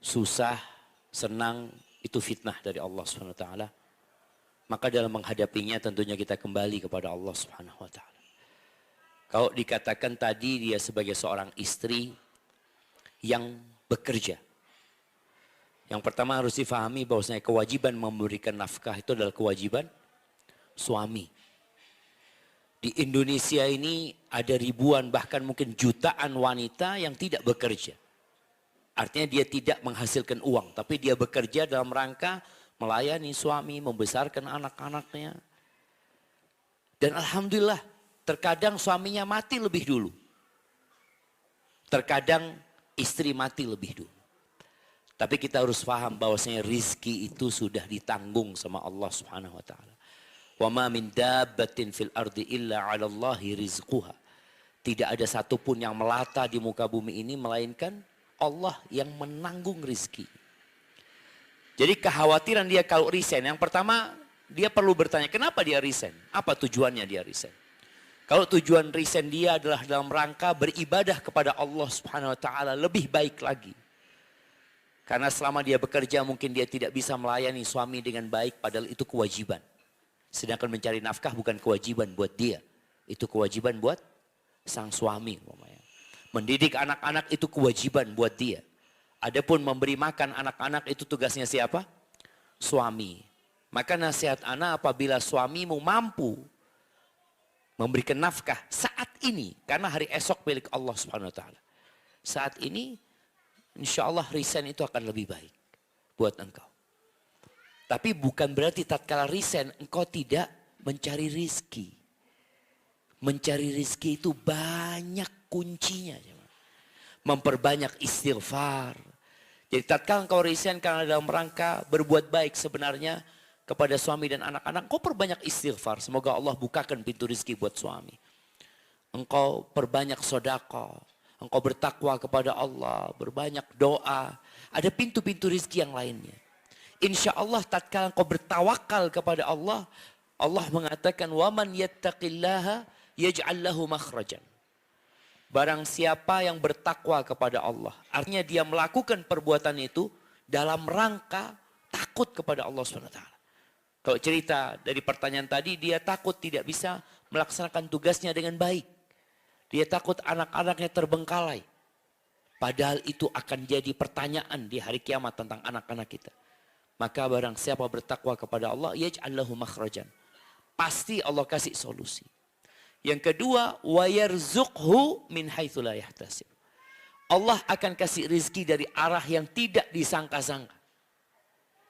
susah, senang, itu fitnah dari Allah Subhanahu wa taala. Maka dalam menghadapinya tentunya kita kembali kepada Allah Subhanahu wa taala. Kalau dikatakan tadi dia sebagai seorang istri yang bekerja. Yang pertama harus difahami bahwasanya kewajiban memberikan nafkah itu adalah kewajiban suami. Di Indonesia ini ada ribuan bahkan mungkin jutaan wanita yang tidak bekerja. Artinya dia tidak menghasilkan uang, tapi dia bekerja dalam rangka melayani suami, membesarkan anak-anaknya. Dan alhamdulillah, terkadang suaminya mati lebih dulu. Terkadang istri mati lebih dulu. Tapi kita harus paham bahwasanya rizki itu sudah ditanggung sama Allah Subhanahu wa taala. Wa ma min dabbatin fil ardi illa 'ala Allahi rizquha. Tidak ada satupun yang melata di muka bumi ini melainkan Allah yang menanggung rizki. Jadi kekhawatiran dia kalau resign, yang pertama dia perlu bertanya kenapa dia resign? Apa tujuannya dia resign? Kalau tujuan resign dia adalah dalam rangka beribadah kepada Allah Subhanahu wa taala lebih baik lagi. Karena selama dia bekerja mungkin dia tidak bisa melayani suami dengan baik padahal itu kewajiban. Sedangkan mencari nafkah bukan kewajiban buat dia. Itu kewajiban buat sang suami. Mendidik anak-anak itu kewajiban buat dia. Adapun memberi makan anak-anak itu tugasnya siapa? Suami. Maka nasihat anak apabila suamimu mampu memberikan nafkah saat ini. Karena hari esok milik Allah Subhanahu wa taala. Saat ini insya Allah resign itu akan lebih baik buat engkau. Tapi bukan berarti tatkala resign engkau tidak mencari rizki. Mencari rizki itu banyak kuncinya. Memperbanyak istighfar. Jadi tatkala engkau resign karena dalam rangka berbuat baik sebenarnya kepada suami dan anak-anak. Engkau perbanyak istighfar. Semoga Allah bukakan pintu rizki buat suami. Engkau perbanyak sedekah. Engkau bertakwa kepada Allah. Berbanyak doa. Ada pintu-pintu rizki yang lainnya. Insya Allah tatkala engkau bertawakal kepada Allah, Allah mengatakan waman yattaqillaha yaj'al lahu makhrajan. Barang siapa yang bertakwa kepada Allah, artinya dia melakukan perbuatan itu dalam rangka takut kepada Allah SWT. Kalau cerita dari pertanyaan tadi, dia takut tidak bisa melaksanakan tugasnya dengan baik. Dia takut anak-anaknya terbengkalai. Padahal itu akan jadi pertanyaan di hari kiamat tentang anak-anak kita. Maka barang siapa bertakwa kepada Allah, yaj'al lahu makhrajan. Pasti Allah kasih solusi. Yang kedua, wa yarzuqhu min haitsu la yahtasib. Allah akan kasih rizki dari arah yang tidak disangka-sangka.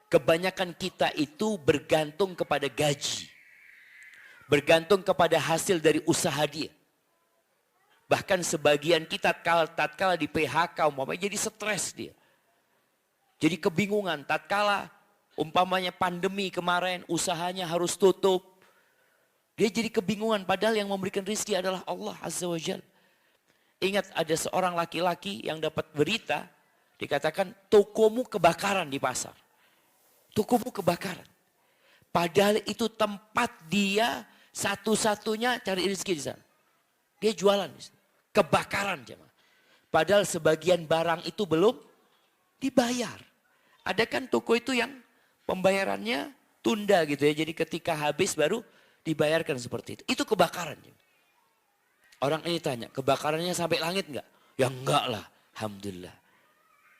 Kebanyakan kita itu bergantung kepada gaji. Bergantung kepada hasil dari usaha dia. Bahkan sebagian kita tatkala di PHK umpamanya jadi stres dia. Jadi kebingungan tatkala umpamanya pandemi kemarin usahanya harus tutup. Dia jadi kebingungan padahal yang memberikan rezeki adalah Allah Azza wa Jalla. Ingat ada seorang laki-laki yang dapat berita dikatakan tokomu kebakaran di pasar. Tokomu kebakaran. Padahal itu tempat dia satu-satunya cari rezeki di sana. Dia jualan di sana. Kebakaran jemaah. Padahal sebagian barang itu belum dibayar. Ada kan toko itu yang pembayarannya tunda gitu ya. Jadi ketika habis baru dibayarkan seperti itu. Itu kebakaran. Orang ini tanya, kebakarannya sampai langit enggak? Ya enggak lah. Alhamdulillah.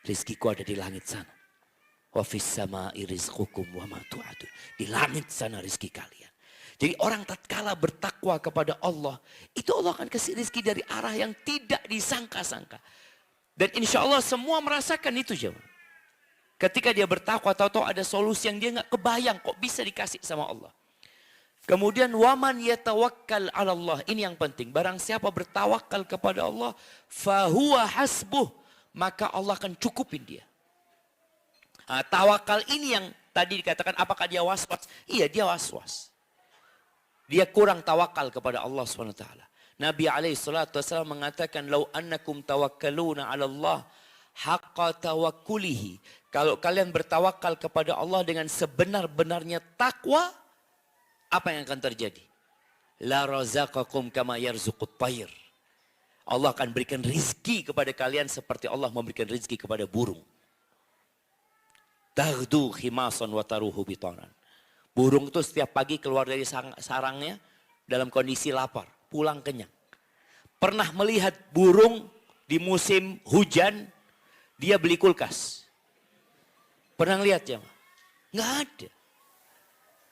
Rizkiku ada di langit sana. Wa fis sama'i rizqukum wa ma tu'adun. Di langit sana rizki kalian. Jadi orang tatkala bertakwa kepada Allah, itu Allah akan kasih rizki dari arah yang tidak disangka-sangka. Dan insya Allah semua merasakan itu jemaah. Ketika dia bertakwa, tahu-tahu ada solusi yang dia nggak kebayang kok bisa dikasih sama Allah. Kemudian waman yatawakkal 'ala Allah. Ini yang penting. Barang siapa bertawakal kepada Allah, fahuwa hasbuh, maka Allah akan cukupin dia. Nah, tawakal ini yang tadi dikatakan apakah dia was-was? Iya, dia was-was. Dia kurang tawakal kepada Allah SWT. Nabi SAW mengatakan, "Lau annakum tawakkaluna 'ala Allah haqqa tawakkulihi." Kalau kalian bertawakal kepada Allah dengan sebenar-benarnya takwa, apa yang akan terjadi? La razaqakum kama yarzuqut tayr. Allah akan berikan rizki kepada kalian seperti Allah memberikan rizki kepada burung. Taghdu khimasan wa taruhu bitanan. Burung itu setiap pagi keluar dari sarangnya dalam kondisi lapar, pulang kenyang. Pernah melihat burung di musim hujan, dia beli kulkas? Pernah lihat ya? Nggak ada.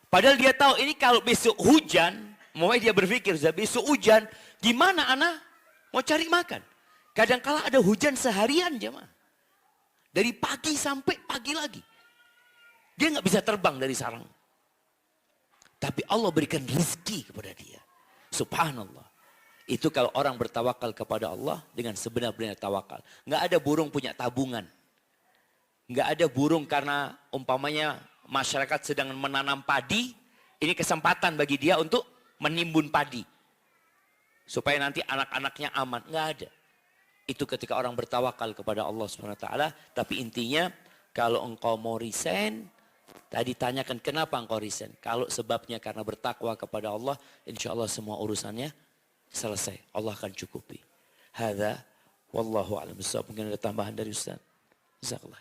Padahal dia tahu ini kalau besok hujan, mulai dia berpikir, besok hujan, gimana anak mau cari makan? Kadang-kala ada hujan seharian jemaah. Dari pagi sampai pagi lagi. Dia nggak bisa terbang dari sarang. Tapi Allah berikan rezeki kepada dia. Subhanallah. Itu kalau orang bertawakal kepada Allah dengan sebenar-benar tawakal. Nggak ada burung punya tabungan. Nggak ada burung karena umpamanya masyarakat sedang menanam padi. Ini kesempatan bagi dia untuk menimbun padi. Supaya nanti anak-anaknya aman. Nggak ada. Itu ketika orang bertawakal kepada Allah SWT. Tapi intinya kalau engkau mau resign, tadi tanyakan kenapa engkau resign. Kalau sebabnya karena bertakwa kepada Allah, insya Allah semua urusannya selesai. Allah akan cukupi. Hadza wallahu a'lam bishawab. Mungkin ada tambahan dari Ustaz. Jazakallah.